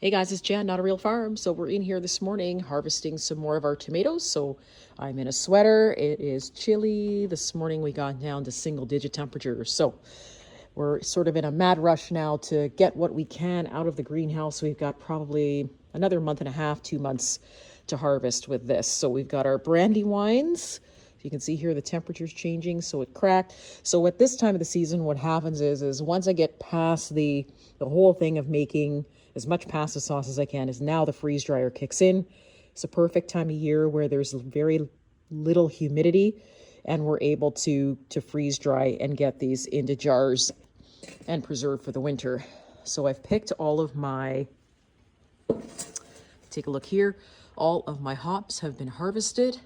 Hey guys, it's Jan, Not a Real Farm. So we're in here this morning harvesting some more of our tomatoes. So I'm in a sweater. It is chilly. This morning we got down to single-digit temperatures. So we're sort of in a mad rush now to get what we can out of the greenhouse. We've got probably another month and a half, 2 months to harvest with this. So we've got our brandy wines. You can see here the temperature's changing, so it cracked. So at this time of the season, what happens is once I get past the whole thing of making as much pasta sauce as I can, is now the freeze dryer kicks in. It's a perfect time of year where there's very little humidity, and we're able to freeze dry and get these into jars and preserve for the winter. So I've picked all of my, take a look here, all of my hops have been harvested.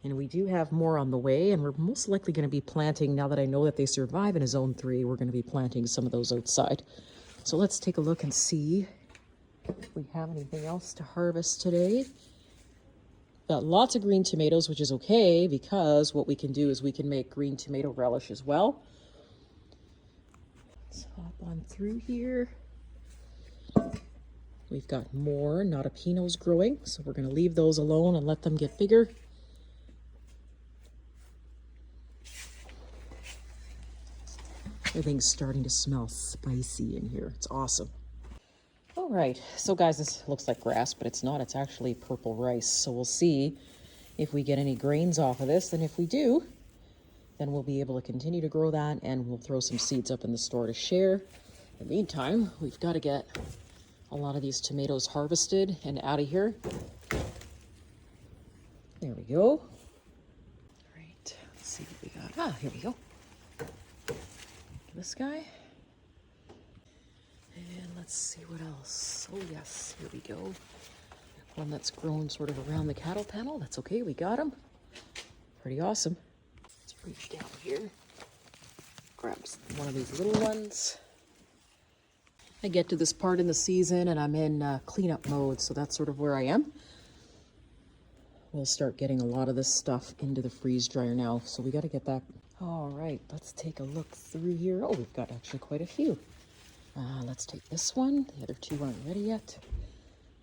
And we do have more on the way, and we're most likely going to be planting, now that I know that they survive in a zone 3, we're going to be planting some of those outside. So let's take a look and see if we have anything else to harvest today. Got lots of green tomatoes, which is okay, because what we can do is we can make green tomato relish as well. Let's hop on through here. We've got more notapinos growing, so we're going to leave those alone and let them get bigger. Everything's starting to smell spicy in here. It's awesome. All right, so guys, this looks like grass, but it's not. It's actually purple rice. So we'll see if we get any grains off of this. And if we do, then we'll be able to continue to grow that, and we'll throw some seeds up in the store to share. In the meantime, we've got to get a lot of these tomatoes harvested and out of here. There we go. All right, let's see what we got. Ah, here we go. This guy. And let's see what else. Oh yes, here we go. One that's grown sort of around the cattle panel. That's okay, we got him. Pretty awesome. Let's reach down here. Grab one of these little ones. I get to this part in the season and I'm in cleanup mode, so that's sort of where I am. We'll start getting a lot of this stuff into the freeze dryer now, so we got to get that. All right, let's take a look through here. Oh, we've got actually quite a few. Let's take this one. The other two aren't ready yet.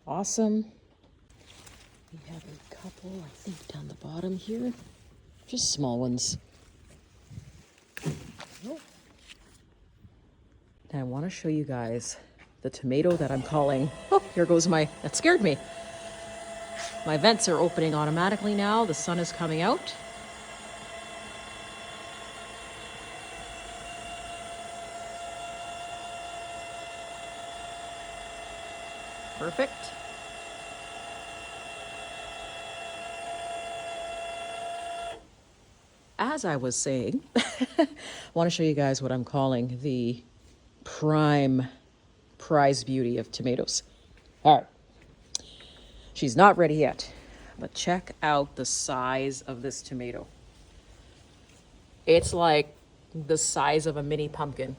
Awesome. We have a couple, I think, down the bottom here. Just small ones. Oh. Now I want to show you guys the tomato that I'm calling. Oh, here goes that scared me. My vents are opening automatically now. The sun is coming out. Perfect. As I was saying, I want to show you guys what I'm calling the prime prize beauty of tomatoes. All right. She's not ready yet, but check out the size of this tomato. It's like the size of a mini pumpkin.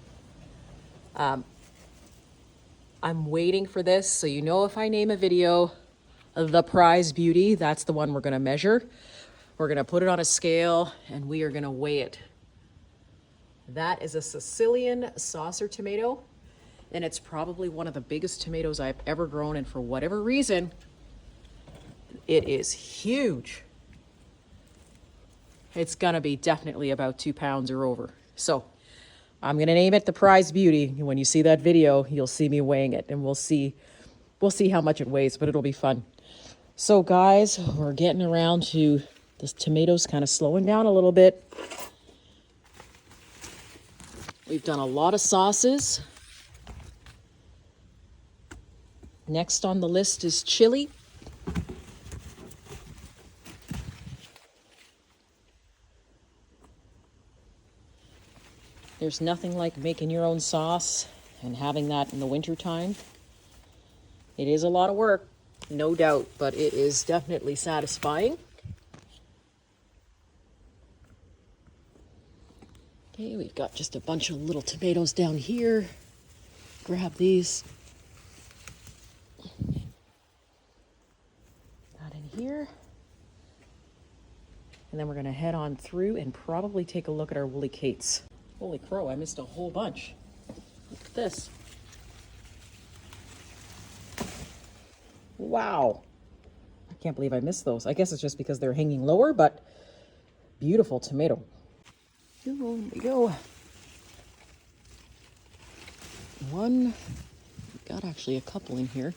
I'm waiting for this, so you know, if I name a video the prize beauty, that's the one we're going to measure. We're going to put it on a scale and we are going to weigh it. That is a Sicilian saucer tomato, and it's probably one of the biggest tomatoes I've ever grown, and for whatever reason, it is huge. It's going to be definitely about 2 pounds or over. So I'm going to name it the prize beauty. When you see that video, you'll see me weighing it, and we'll see how much it weighs, but it'll be fun. So guys, we're getting around to this tomatoes kind of slowing down a little bit. We've done a lot of sauces. Next on the list is chili. There's nothing like making your own sauce and having that in the winter time. It is a lot of work, no doubt, but it is definitely satisfying. Okay, we've got just a bunch of little tomatoes down here. Grab these. That in here. And then we're going to head on through and probably take a look at our woolly cates. Holy crow, I missed a whole bunch. Look at this. Wow. I can't believe I missed those. I guess it's just because they're hanging lower, but beautiful tomato. Here we go. One, got actually a couple in here.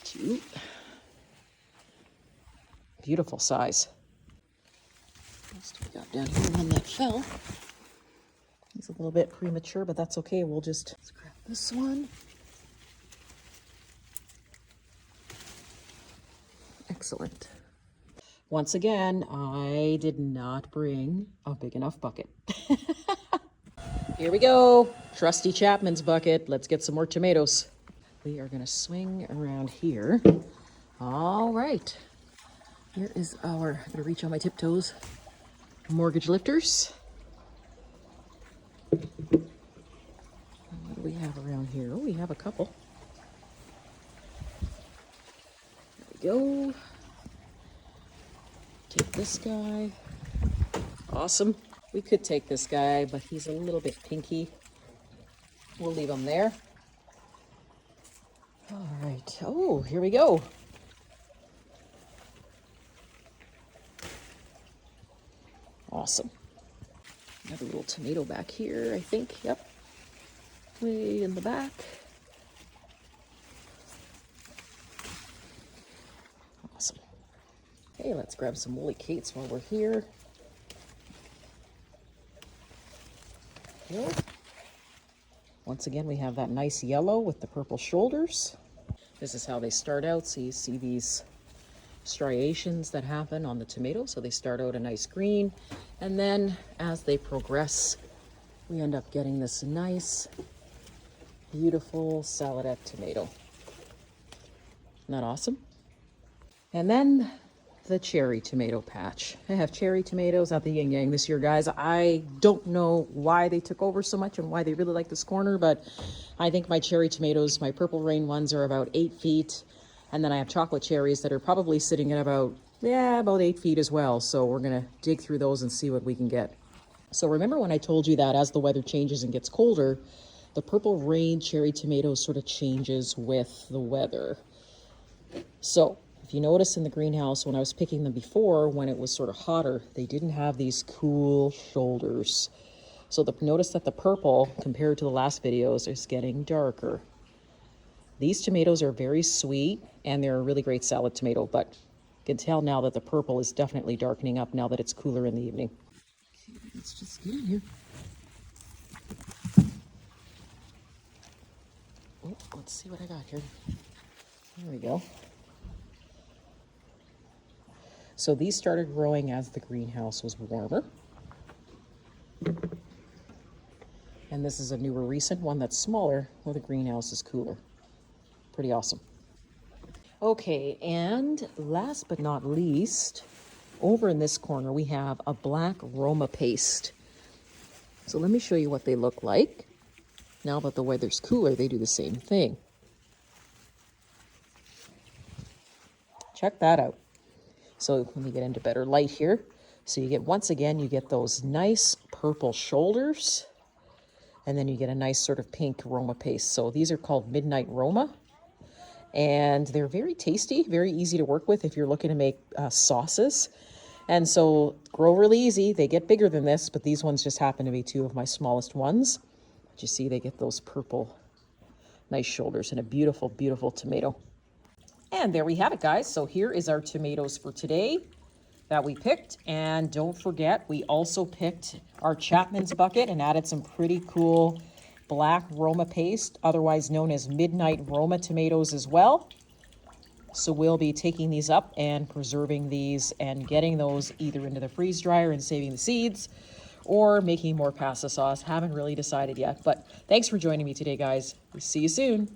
Two. Beautiful size. What we got down here? One that fell. He's a little bit premature, but that's okay. Let's grab this one. Excellent. Once again, I did not bring a big enough bucket. Here we go. Trusty Chapman's bucket. Let's get some more tomatoes. We are going to swing around here. All right. Here is our, I'm going to reach on my tiptoes, mortgage lifters. What do we have around here? Oh, we have a couple. There we go. Take this guy. Awesome. We could take this guy, but he's a little bit pinky. We'll leave him there. All right. Oh, here we go. Awesome. Another little tomato back here, I think. Yep. Way in the back. Awesome. Okay, let's grab some woolly Kates while we're here. Here. Once again, we have that nice yellow with the purple shoulders. This is how they start out. So you see these striations that happen on the tomato. So they start out a nice green, and then as they progress, we end up getting this nice, beautiful saladette tomato. Isn't that awesome? And then the cherry tomato patch. I have cherry tomatoes at the yin yang this year, guys. I don't know why they took over so much and why they really like this corner, but I think my cherry tomatoes, my Purple Rain ones, are about 8 feet. And then I have chocolate cherries that are probably sitting at about 8 feet as well. So we're gonna dig through those and see what we can get. So remember when I told you that as the weather changes and gets colder, the Purple Rain cherry tomato sort of changes with the weather. So if you notice in the greenhouse, when I was picking them before, when it was sort of hotter, they didn't have these cool shoulders. So notice that the purple, compared to the last videos, is getting darker. These tomatoes are very sweet, and they're a really great salad tomato, but you can tell now that the purple is definitely darkening up now that it's cooler in the evening. Okay, let's just get in here. Oh, let's see what I got here. There we go. So these started growing as the greenhouse was warmer. And this is a newer recent one that's smaller where the greenhouse is cooler. Pretty awesome. Okay, and last but not least, over in this corner we have a black Roma paste. So let me show you what they look like. Now that the weather's cooler, they do the same thing. Check that out. So let me get into better light here. So you get, once again, you get those nice purple shoulders, and then you get a nice sort of pink Roma paste. So these are called Midnight Roma. And they're very tasty, very easy to work with if you're looking to make sauces. And so grow really easy. They get bigger than this, but these ones just happen to be two of my smallest ones. But you see they get those purple, nice shoulders and a beautiful, beautiful tomato. And there we have it, guys. So here is our tomatoes for today that we picked. And don't forget, we also picked our Chapman's bucket and added some pretty cool black Roma paste, otherwise known as Midnight Roma tomatoes as well. So we'll be taking these up and preserving these and getting those either into the freeze dryer and saving the seeds or making more pasta sauce. Haven't really decided yet, but thanks for joining me today, guys. See you soon.